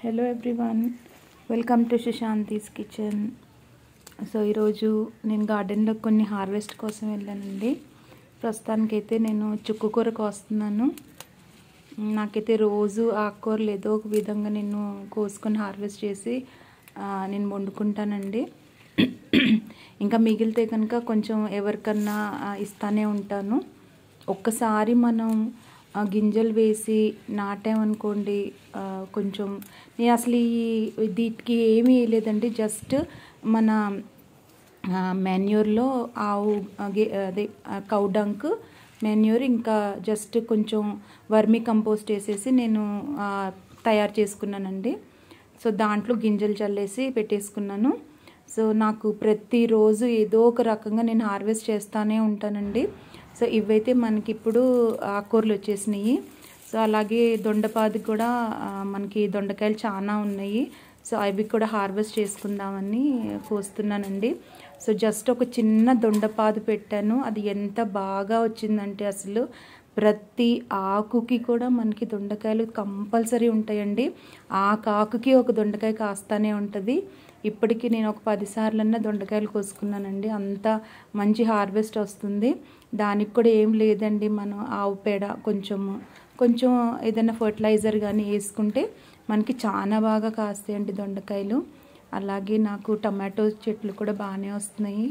Hello everyone, welcome to Sushanti's kitchen. So ఈరోజు నేను గార్డెన్లో కొన్ని హార్వెస్ట్ కోసం వెళ్ళానండి. ప్రస్తుతానికైతే నేను చుక్కకూర కోస్తున్నాను. నాకైతే రోజు ఆకుకూరలు ఏదో ఒక విధంగా నేను కోసుకొని హార్వెస్ట్ చేసి నేను వండుకుంటానండి. ఇంకా మిగిలితే కనుక కొంచెం ఎవరికన్నా ఇస్తానే ఉంటాను. ఒక్కసారి మనం గింజలు వేసి నాటామనుకోండి, కొంచెం నేను అసలు వీటికి ఏమీ వేయలేదండి. జస్ట్ మన మాన్యూర్లో ఆవు అదే కౌ డంక్ మాన్యూర్, ఇంకా జస్ట్ కొంచెం వర్మీ కంపోస్ట్ వేసేసి నేను తయారు చేసుకున్నానండి. సో దాంట్లో గింజలు చల్లేసి పెట్టేసుకున్నాను. సో నాకు ప్రతిరోజు ఏదో ఒక రకంగా నేను హార్వెస్ట్ చేస్తూనే ఉంటానండి. సో ఇవైతే మనకి ఇప్పుడు ఆకుకూరలు వచ్చేసినాయి. సో అలాగే దొండపాది కూడా మనకి దొండకాయలు చాలా ఉన్నాయి. సో అవి కూడా హార్వెస్ట్ చేసుకుందామని కోస్తున్నానండి. సో జస్ట్ ఒక చిన్న దొండపాదు పెట్టాను. అది ఎంత బాగా వచ్చిందంటే అసలు ప్రతి ఆకుకి కూడా మనకి దొండకాయలు కంపల్సరీ ఉంటాయండి. ఆకుకి ఒక దొండకాయ కాస్తానే ఉంటుంది. ఇప్పటికీ నేను ఒక 10 సార్లన్నా దొండకాయలు కోసుకున్నానండి. అంత మంచి హార్వెస్ట్ వస్తుంది. దానికి కూడా ఏం లేదండి, మనం ఆవు పేడ కొంచెం ఏదైనా ఫర్టిలైజర్ కానీ వేసుకుంటే మనకి చాలా బాగా కాస్తాయండి దొండకాయలు. అలాగే నాకు టమాటో చెట్లు కూడా బాగానే వస్తున్నాయి.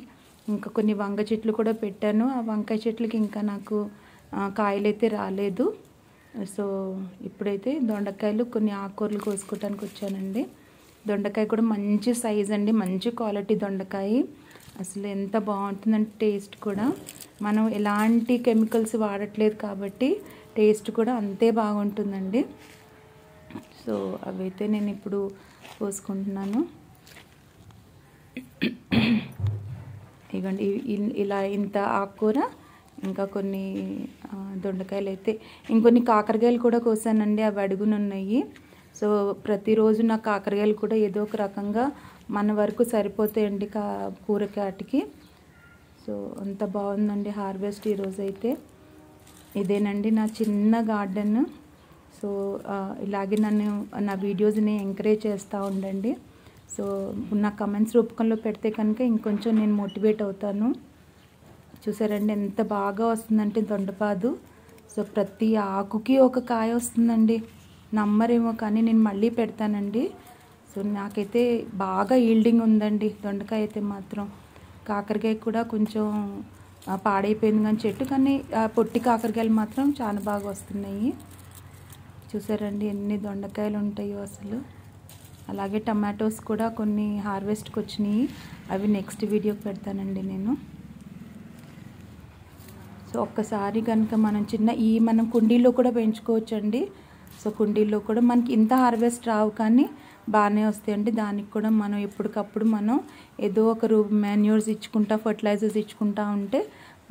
ఇంకా కొన్ని వంగ చెట్లు కూడా పెట్టాను. ఆ వంకాయ చెట్లకి ఇంకా నాకు కాయలైతే రాలేదు. సో ఇప్పుడైతే దొండకాయలు కొన్ని ఆకుకూరలు కోసుకోవడానికి వచ్చానండి. దొండకాయ కూడా మంచి సైజ్ అండి, మంచి క్వాలిటీ దొండకాయ. అసలు ఎంత బాగుంటుందంటే టేస్ట్ కూడా మనం ఎలాంటి కెమికల్స్ వాడట్లేదు కాబట్టి టేస్ట్ కూడా అంతే బాగుంటుందండి. సో అవైతే నేను ఇప్పుడు కోసుకుంటున్నాను. ఇగోండి ఇలా ఇంత ఆకుకూర, ఇంకా కొన్ని దొండకాయలు అయితే ఇంకొన్ని కాకరకాయలు కూడా కోసానండి. అవి అడుగునున్నాయి. సో ప్రతిరోజు నా కాకరకాయలు కూడా ఏదో ఒక రకంగా మన వరకు సరిపోతాయండి కూరకాటికి. సో అంత బాగుందండి హార్వెస్ట్ ఈరోజు అయితే. ఇదేనండి నా చిన్న గార్డెన్. సో ఇలాగే నా వీడియోస్ని ఎంకరేజ్ చేస్తూ ఉండండి. సో నా కమెంట్స్ రూపకంలో పెడితే కనుక ఇంకొంచెం నేను మోటివేట్ అవుతాను. చూసారండి ఎంత బాగా వస్తుందంటే దొండపాదు. సో ప్రతి ఆకుకి ఒక కాయ వస్తుందండి. నమ్మరేమో కానీ నేను మళ్ళీ పెడతానండి. సో నాకైతే బాగా ఈల్డింగ్ ఉందండి దొండకాయ అయితే మాత్రం. కాకరకాయ కూడా కొంచెం పాడైపోయింది కానీ చెట్టు, కానీ పొట్టి కాకరకాయలు మాత్రం చాలా బాగా వస్తున్నాయి. చూసారండి ఎన్ని దొండకాయలు ఉంటాయో అసలు. అలాగే టమాటోస్ కూడా కొన్ని హార్వెస్ట్కి వచ్చినాయి. అవి నెక్స్ట్ వీడియోకి పెడతానండి నేను. సో ఒక్కసారి కనుక మనం కుండీలో కూడా పెంచుకోవచ్చండి. సో కుండీల్లో కూడా మనకి ఇంత హార్వెస్ట్ రావు కానీ బాగానే వస్తాయండి. దానికి కూడా మనం ఎప్పటికప్పుడు మనం ఏదో ఒక మాన్యూర్స్ ఇచ్చుకుంటా, ఫర్టిలైజర్స్ ఇచ్చుకుంటా ఉంటే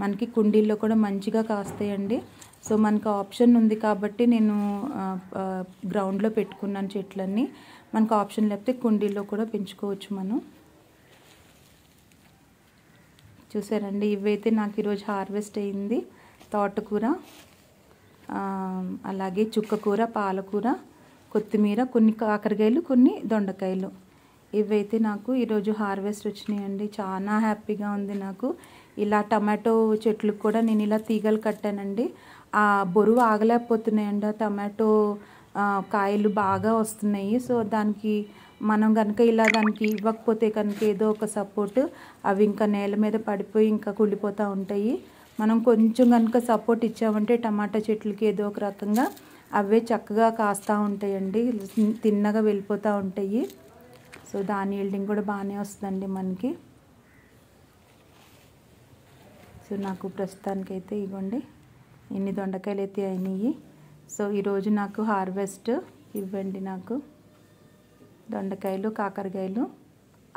మనకి కుండీల్లో కూడా మంచిగా కాస్తాయండి. సో మనకు ఆప్షన్ ఉంది కాబట్టి నేను గ్రౌండ్లో పెట్టుకున్నాను చెట్లన్నీ. మనకు ఆప్షన్ లేకపోతే కుండీల్లో కూడా పెంచుకోవచ్చు మనం. చూసారండి ఇవైతే నాకు ఈరోజు హార్వెస్ట్ అయింది. తోటకూర, అలాగే చుక్కకూర, పాలకూర, కొత్తిమీర, కొన్ని కాకరకాయలు, కొన్ని దొండకాయలు. ఇవైతే నాకు ఈరోజు హార్వెస్ట్ వచ్చినాయండి. చాలా హ్యాపీగా ఉంది నాకు. ఇలా టమాటో చెట్లకు కూడా నేను ఇలా తీగలు కట్టానండి. ఆ బరువు ఆగలేకపోతున్నాయండి. ఆ టమాటో కాయలు బాగా వస్తున్నాయి. సో దానికి మనం కనుక ఇలా దానికి ఇవ్వకపోతే కనుక ఏదో ఒక సపోర్ట్, అవి ఇంకా నేల మీద పడిపోయి ఇంకా కుళ్ళిపోతూ ఉంటాయి. మనం కొంచెం కనుక సపోర్ట్ ఇచ్చామంటే టమాటా చెట్లకి ఏదో ఒక రకంగా అవే చక్కగా కాస్తూ ఉంటాయండి, తిన్నగా వెళ్ళిపోతూ ఉంటాయి. సో దాని ఈల్డింగ్ కూడా బాగానే వస్తుందండి మనకి. సో నాకు ప్రస్తుతానికైతే ఇవ్వండి ఎన్ని దొండకాయలు అయితే అయినాయి. సో ఈరోజు నాకు హార్వెస్ట్ ఇవ్వండి, నాకు దొండకాయలు, కాకరకాయలు,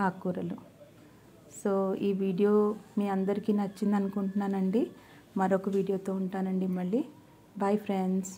ఆకుకూరలు. సో ఈ వీడియో మీ అందరికీ నచ్చింది అనుకుంటున్నానండి. మరొక వీడియోతో ఉంటానండి మళ్ళీ. Bye friends.